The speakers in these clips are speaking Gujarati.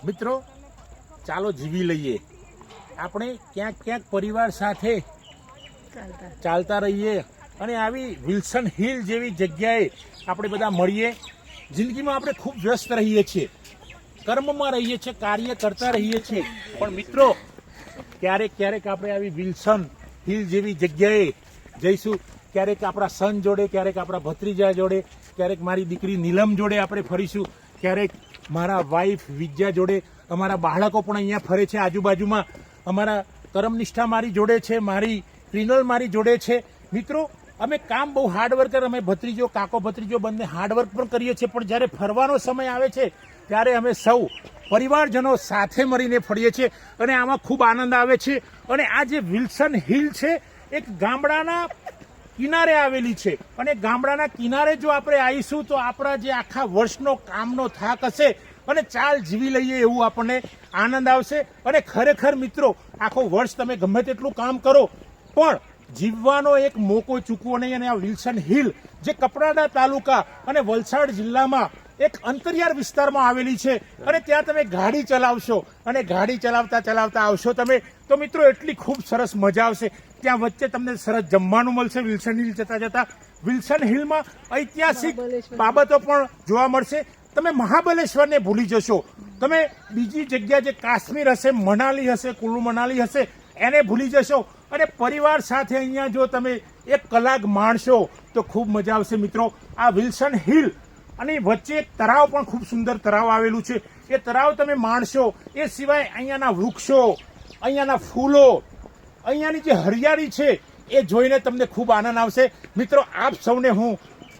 મિત્રો ચાલો જીવી લઈએ. આપણે ક્યાંક ક્યાંક પરિવાર સાથે ચાલતા રહીએ અને આવી વિલ્સન હિલ જેવી જગ્યાએ આપણે બધા મળીએ. જિંદગીમાં આપણે ખૂબ વ્યસ્ત રહીએ છીએ, કર્મમાં રહીએ છીએ, કાર્ય કરતા રહીએ છીએ, પણ મિત્રો ક્યારેક ક્યારેક આપણે આવી વિલ્સન હિલ જેવી જગ્યાએ જઈશું. ક્યારેક આપણા સન જોડે, ક્યારેક આપણા ભત્રીજા જોડે, ક્યારેક મારી દીકરી નીલમ જોડે આપણે ફરીશું, ક્યારેક મારા વાઈફ વિદ્યા જોડે. અમારા બાળકો પણ અહીંયા ફરે છે આજુબાજુમાં. અમારા કરમનિષ્ઠા મારી જોડે છે, મારી ક્રિનલ મારી જોડે છે. મિત્રો અમે કામ બહુ હાર્ડવર્કર, અમે ભત્રીજો કાકો ભત્રીજો બંને હાર્ડવર્ક પણ કરીએ છીએ, પણ જ્યારે ફરવાનો સમય આવે છે ત્યારે અમે સૌ પરિવારજનો સાથે મળીને ફરીએ છીએ અને આમાં ખૂબ આનંદ આવે છે. અને આ જે વિલ્સન હિલ છે એક ગામડાના કિનારે આવેલી છે અને ગામડાના કિનારે જો આપણે આવીશું તો આપણા જે આખા વર્ષનો કામનો થાક હશે અને ચાલ જીવી લઈએ એવું આપણને આનંદ આવશે. અને ખરેખર મિત્રો આખો વર્ષ તમે ગમે તેટલું કામ કરો પણ જીવવાનો એક મોકો ચૂકવો નહીં. અને આ વિલ્સન હિલ જે કપરાડા તાલુકા અને વલસાડ જિલ્લામાં એક અંતરિયાળ વિસ્તારમાં આવેલી છે અને ત્યાં તમે ગાડી ચલાવશો અને ગાડી ચલાવતા ચલાવતા આવશો તમે તો મિત્રો એટલી ખૂબ સરસ મજા આવશે. ત્યાં વચ્ચે તમને સરસ જમવાનું મળશે. વિલ્સન હિલ જતા જતા વિલ્સન હિલમાં ઐતિહાસિક બાબતો પણ જોવા મળશે. તમે મહાબલેશ્વરને ભૂલી જશો, તમે બીજી જગ્યા જે કાશ્મીર હશે, મનાલી હશે, કુલ્લુ મનાલી હશે એને ભૂલી જશો અને પરિવાર સાથે અહીંયા જો તમે એક કલાક માણશો તો ખૂબ મજા આવશે. મિત્રો આ વિલ્સન હિલ અને વચ્ચે એક તળાવ પણ ખૂબ સુંદર તળાવ આવેલું છે, એ તળાવ તમે માણશો. એ સિવાય અહીંયાના વૃક્ષો, અહીંયાના ફૂલો, અહીંયાની જે હરિયાળી છે એ જોઈને તમને ખૂબ આનંદ આવશે. મિત્રો આપ સૌને હું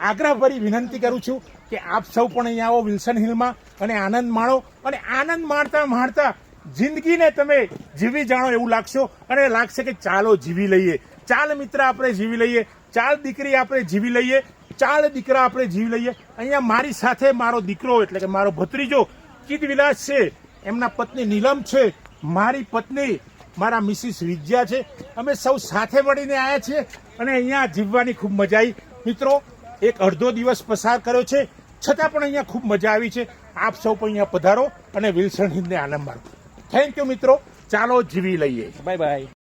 આગ્રહભરી વિનંતી કરું છું કે આપ સૌ પણ અહીંયા આવો વિલ્સન હિલમાં અને આનંદ માણો. અને આનંદ માણતા માણતા જિંદગીને તમે જીવી જાણો એવું લાગશો અને લાગશે કે ચાલો જીવી લઈએ. ચાલ મિત્ર આપણે જીવી લઈએ, ચાલ દીકરી આપણે જીવી લઈએ, ચાલ દીકરા આપણે જીવી લઈએ. અહીંયા મારી સાથે મારો દીકરો એટલે કે મારો ભત્રીજો ચિદવિલાસ છે, એમના પત્ની નીલમ છે, મારી પત્ની મારા મિસિસ વિદ્યા છે. અમે સૌ સાથે મળીને આવ્યા છીએ અને અહીંયા જીવવાની ખૂબ મજા આવી. મિત્રો એક અડધો દિવસ પસાર કર્યો છે છતાં પણ અહીંયા ખૂબ મજા આવી છે. આપ સૌ પણ અહીંયા પધારો અને વિલ્સન હિલને આનંદ માણો. થેન્ક યુ મિત્રો, ચાલો જીવી લઈએ. Bye bye.